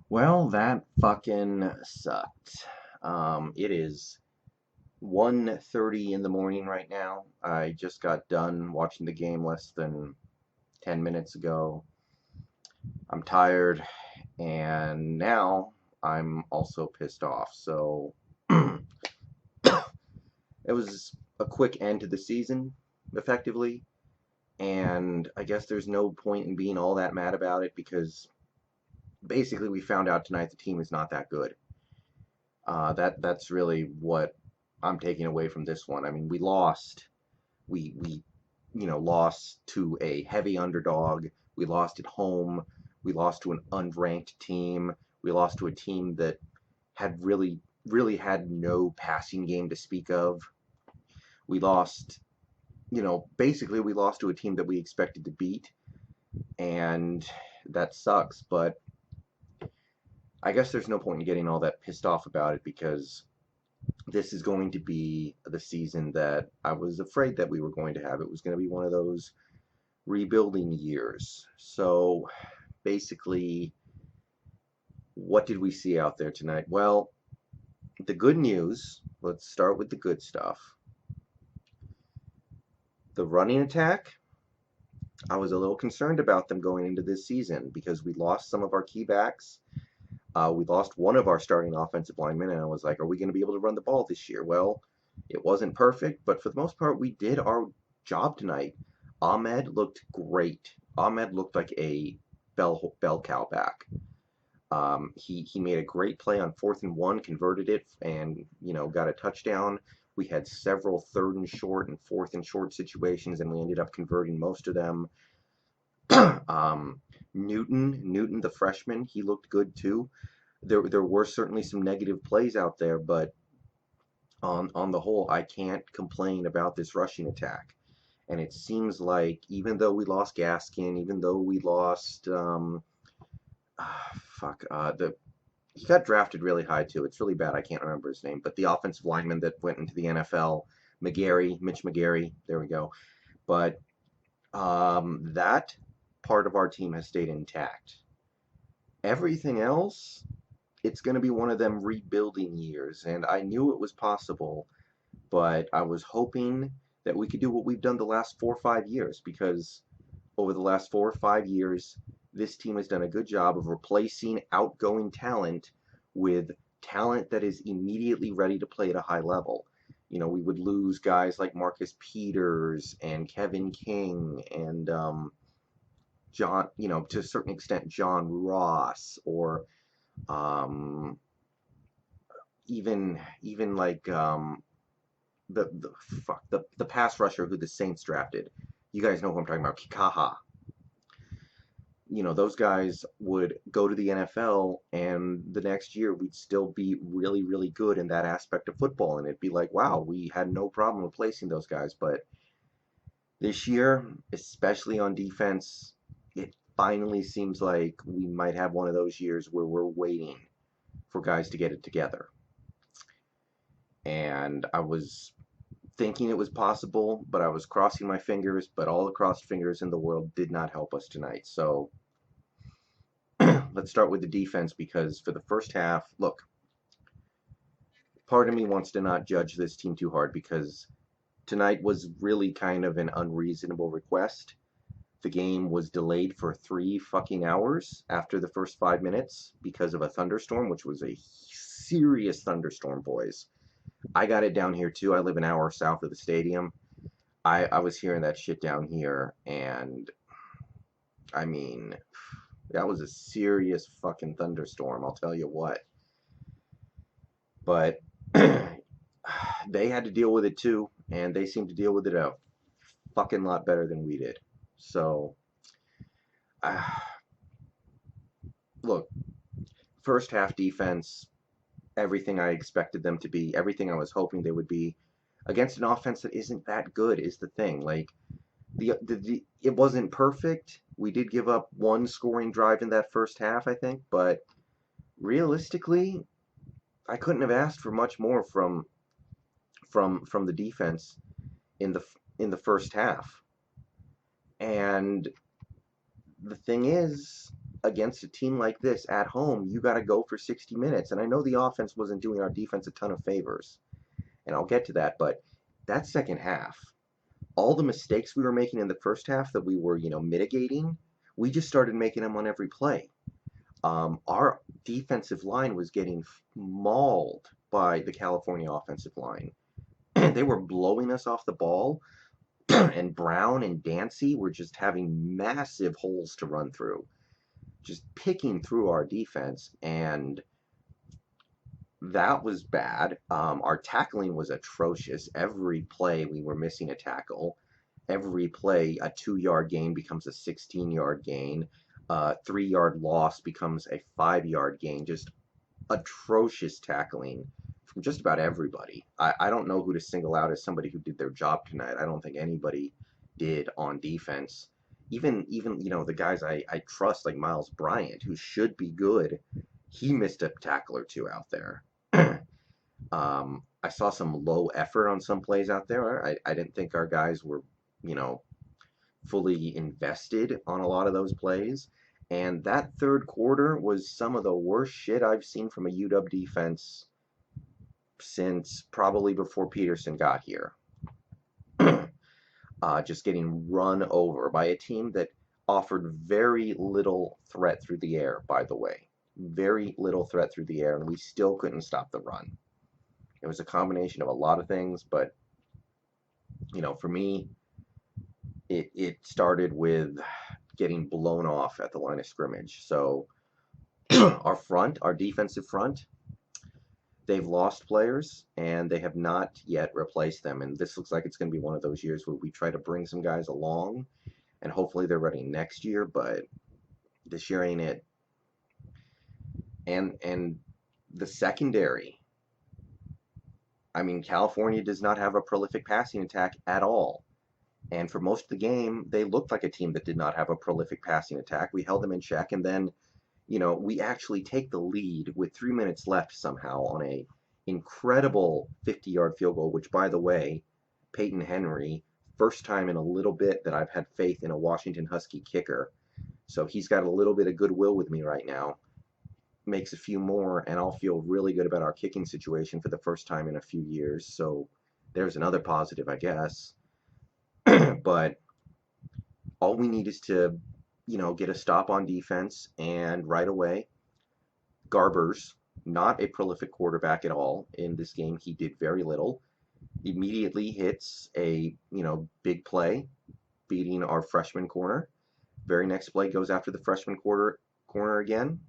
Well, that fucking sucked. It is 1:30 in the morning right now. I just got done watching the game less than 10 minutes ago. I'm tired, and now I'm also pissed off. So it was a quick end to the season, effectively, and I guess there's no point in being all that mad about it because basically we found out tonight the team is not that good. That's really what I'm taking away from this one. I mean, we lost. We lost to a heavy underdog. We lost at home. We lost to an unranked team. We lost to a team that had really had no passing game to speak of. We lost, basically we lost to a team that we expected to beat, and that sucks. But I guess there's no point in getting all that pissed off about it because this is going to be the season that I was afraid that we were going to have. It was going to be one of those rebuilding years. So basically, what did we see out there tonight? Well, the good news, let's start with the good stuff. The running attack, I was a little concerned about them going into this season because we lost some of our key backs. We lost one of our starting offensive linemen, and I was like, are we going to be able to run the ball this year? Well, it wasn't perfect, but for the most part, we did our job tonight. Ahmed looked great. Ahmed looked like a bell cow back. He made a great play on 4th and 1, converted it, and got a touchdown. We had several 3rd and short and 4th and short situations, and we ended up converting most of them. Newton, the freshman, he looked good too. There were certainly some negative plays out there, but on the whole, I can't complain about this rushing attack. And it seems like even though we lost Gaskin, even though we lost the he got drafted really high too. It's really bad. I can't remember his name, but the offensive lineman that went into the NFL, Mitch McGarry. There we go. But that part of our team has stayed intact. Everything else, it's going to be one of them rebuilding years, and I knew it was possible, but I was hoping that we could do what we've done the last 4 or 5 years because over the last 4 or 5 years, this team has done a good job of replacing outgoing talent with talent that is immediately ready to play at a high level. We would lose guys like Marcus Peters and Kevin King and John, to a certain extent, John Ross, or um, even like the the pass rusher who the Saints drafted. You guys know who I'm talking about, Kikaha. Those guys would go to the NFL, and the next year we'd still be really, really good in that aspect of football. And it'd be like, wow, we had no problem replacing those guys. But this year, especially on defense, it finally seems like we might have one of those years where we're waiting for guys to get it together. And I was thinking it was possible, but I was crossing my fingers, but all the crossed fingers in the world did not help us tonight. So let's start with the defense because for the first half, look, part of me wants to not judge this team too hard because tonight was really kind of an unreasonable request. The game was delayed for 3 fucking hours after the first 5 minutes because of a thunderstorm, which was a serious thunderstorm, boys. I got it down here too. I live an hour south of the stadium. I was hearing that shit down here, and I mean, that was a serious fucking thunderstorm, I'll tell you what. But they had to deal with it too, and they seemed to deal with it a fucking lot better than we did. So, uh, look, first half defense, everything I expected them to be, everything I was hoping they would be, against an offense that isn't that good is the thing. Like it wasn't perfect. We did give up one scoring drive in that first half, I think, but realistically, I couldn't have asked for much more from the defense in the first half. And the thing is, against a team like this at home, you got to go for 60 minutes. And I know the offense wasn't doing our defense a ton of favors, and I'll get to that, but that second half, all the mistakes we were making in the first half that we were, mitigating, we just started making them on every play. Our defensive line was getting mauled by the California offensive line. They were blowing us off the ball, and Brown and Dancy were just having massive holes to run through, just picking through our defense, and that was bad. Our tackling was atrocious. Every play we were missing a tackle. Every play, a 2-yard gain becomes a 16-yard gain. 3-yard loss becomes a 5-yard gain. Just atrocious tackling from just about everybody. I don't know who to single out as somebody who did their job tonight. I don't think anybody did on defense. Even the guys I trust, like Miles Bryant, who should be good, he missed a tackle or two out there. I saw some low effort on some plays out there. I didn't think our guys were, fully invested on a lot of those plays. And that third quarter was some of the worst shit I've seen from a UW defense since probably before Peterson got here. Just getting run over by a team that offered very little threat through the air, by the way. Very little threat through the air, and we still couldn't stop the run. It was a combination of a lot of things, but, for me, it started with getting blown off at the line of scrimmage. So our defensive front, they've lost players, and they have not yet replaced them. And this looks like it's going to be one of those years where we try to bring some guys along, and hopefully they're ready next year, but this year ain't it. And the secondary, I mean, California does not have a prolific passing attack at all. And for most of the game, they looked like a team that did not have a prolific passing attack. We held them in check, and then, we actually take the lead with 3 minutes left somehow on a incredible 50-yard field goal, which, by the way, Peyton Henry, first time in a little bit that I've had faith in a Washington Husky kicker. So he's got a little bit of goodwill with me right now. Makes a few more, and I'll feel really good about our kicking situation for the first time in a few years. So there's another positive, I guess. But all we need is to, get a stop on defense, and right away, Garbers, not a prolific quarterback at all in this game. He did very little. Immediately hits a, big play, beating our freshman corner. Very next play goes after the freshman corner again.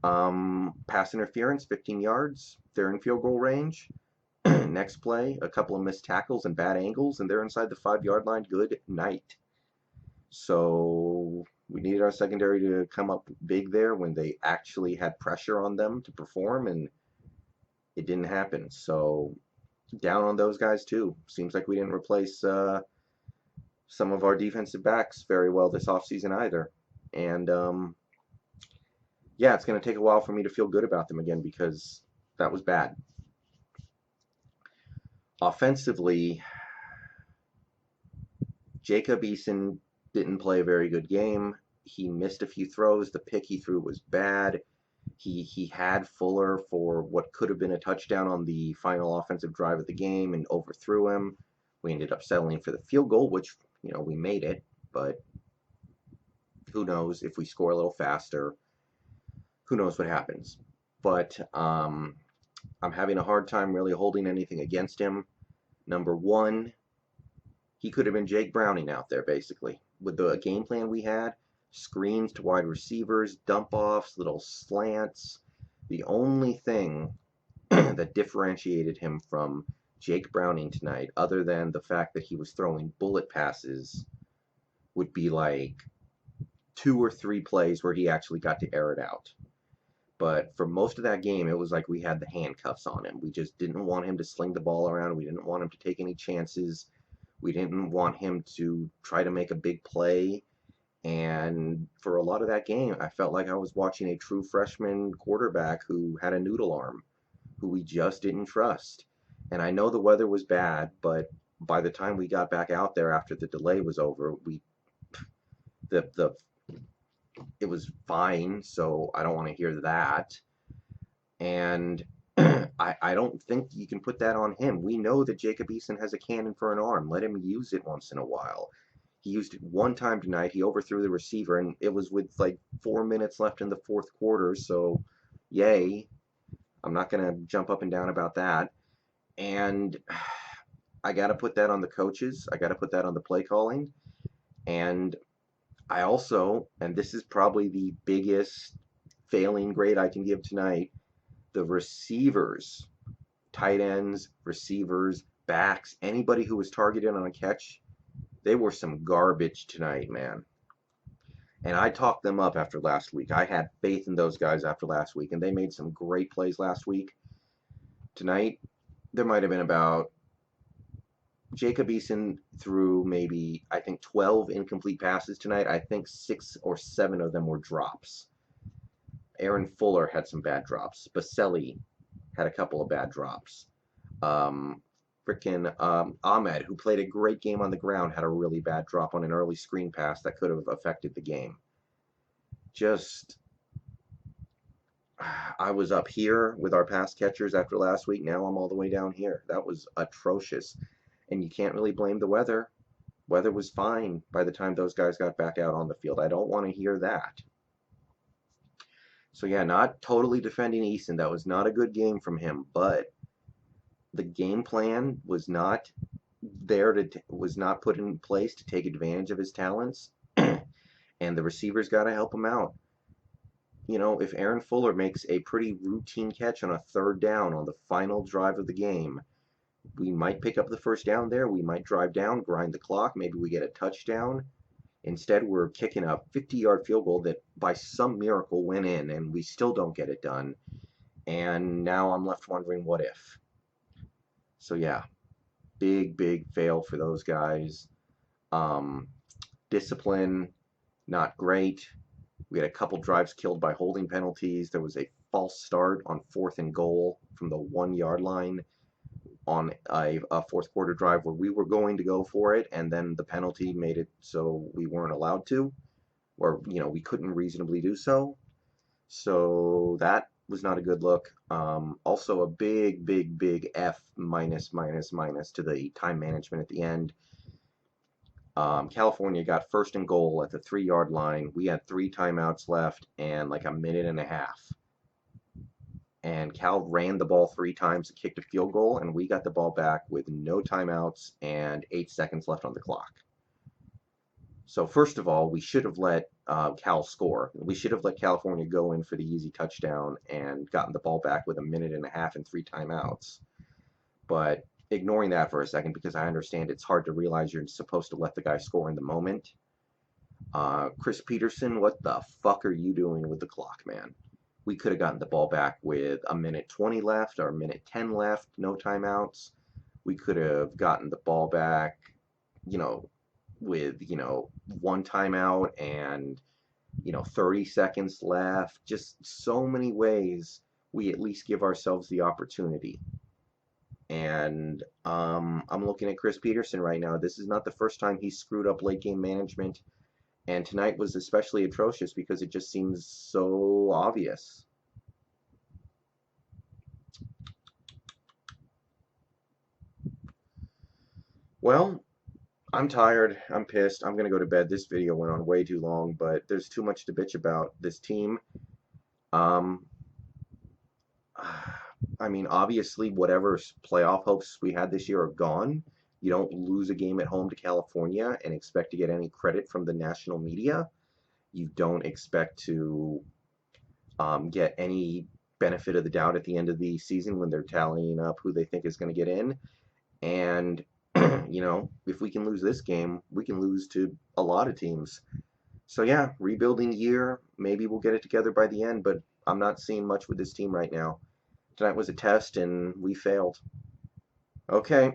Pass interference, 15 yards. They're in field goal range. Next play, a couple of missed tackles and bad angles, and they're inside the 5-yard line. Good night. So we needed our secondary to come up big there when they actually had pressure on them to perform, and it didn't happen. So down on those guys too. Seems like we didn't replace some of our defensive backs very well this offseason either. And yeah, it's going to take a while for me to feel good about them again, because that was bad. Offensively, Jacob Eason didn't play a very good game. He missed a few throws. The pick he threw was bad. He had Fuller for what could have been a touchdown on the final offensive drive of the game and overthrew him. We ended up settling for the field goal, which, we made it, but who knows if we score a little faster. Who knows what happens. But I'm having a hard time really holding anything against him. Number one, he could have been Jake Browning out there, basically. With the game plan we had, screens to wide receivers, dump-offs, little slants. The only thing that differentiated him from Jake Browning tonight, other than the fact that he was throwing bullet passes, would be like 2 or 3 plays where he actually got to air it out. But for most of that game, it was like we had the handcuffs on him. We just didn't want him to sling the ball around. We didn't want him to take any chances. We didn't want him to try to make a big play. And for a lot of that game, I felt like I was watching a true freshman quarterback who had a noodle arm, who we just didn't trust. And I know the weather was bad, but by the time we got back out there after the delay was over, the it was fine, so I don't want to hear that. And I don't think you can put that on him. We know that Jacob Eason has a cannon for an arm. Let him use it once in a while. He used it one time tonight. He overthrew the receiver, and it was with like 4 minutes left in the fourth quarter. So, yay. I'm not going to jump up and down about that. And I got to put that on the coaches. I got to put that on the play calling. And I also, and this is probably the biggest failing grade I can give tonight, the receivers, tight ends, receivers, backs, anybody who was targeted on a catch, they were some garbage tonight, man. And I talked them up after last week. I had faith in those guys after last week, and they made some great plays last week. Tonight, there might have been about Jacob Eason threw maybe, I think, 12 incomplete passes tonight. I think 6 or 7 of them were drops. Aaron Fuller had some bad drops. Baselli had a couple of bad drops. Ahmed, who played a great game on the ground, had a really bad drop on an early screen pass that could have affected the game. Just, I was up here with our pass catchers after last week. Now I'm all the way down here. That was atrocious. And you can't really blame the weather. Weather was fine by the time those guys got back out on the field. I don't want to hear that. So yeah, not totally defending Eason. That was not a good game from him, but the game plan was not was not put in place to take advantage of his talents, and the receivers got to help him out. You know, if Aaron Fuller makes a pretty routine catch on a third down on the final drive of the game, we might pick up the first down there. We might drive down, grind the clock. Maybe we get a touchdown. Instead, we're kicking a 50-yard field goal that by some miracle went in, and we still don't get it done. And now I'm left wondering, what if? So yeah, big fail for those guys. Discipline, not great. We had a couple drives killed by holding penalties. There was a false start on 4th and goal from the 1-yard line on a fourth quarter drive where we were going to go for it, and then the penalty made it so we weren't allowed to, or we couldn't reasonably do so. So that was not a good look. Also a big F minus to the time management at the end. California got 1st and goal at the 3-yard line. We had 3 timeouts left and like a minute and a half. And Cal ran the ball 3 times, kicked a field goal, and we got the ball back with no timeouts and 8 seconds left on the clock. So first of all, we should have let Cal score. We should have let California go in for the easy touchdown and gotten the ball back with a minute and a half and 3 timeouts. But ignoring that for a second, because I understand it's hard to realize you're supposed to let the guy score in the moment. Chris Peterson, what the fuck are you doing with the clock, man? We could have gotten the ball back with a minute 20 left or a minute 10 left, no timeouts. We could have gotten the ball back, with, 1 timeout and, 30 seconds left. Just so many ways we at least give ourselves the opportunity. And I'm looking at Chris Peterson right now. This is not the first time he's screwed up late game management. And tonight was especially atrocious because it just seems so obvious. Well, I'm tired. I'm pissed. I'm going to go to bed. This video went on way too long, but there's too much to bitch about this team. I mean, obviously, whatever playoff hopes we had this year are gone. You don't lose a game at home to California and expect to get any credit from the national media. You don't expect to get any benefit of the doubt at the end of the season when they're tallying up who they think is going to get in. And, if we can lose this game, we can lose to a lot of teams. So, yeah, rebuilding year. Maybe we'll get it together by the end, but I'm not seeing much with this team right now. Tonight was a test, and we failed. Okay,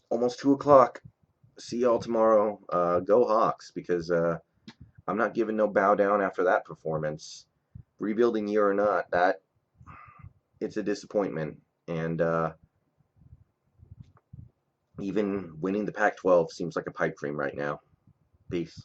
almost 2 o'clock. See y'all tomorrow. Go Hawks, because I'm not giving no bow down after that performance. Rebuilding year or not, it's a disappointment. And even winning the Pac-12 seems like a pipe dream right now. Peace.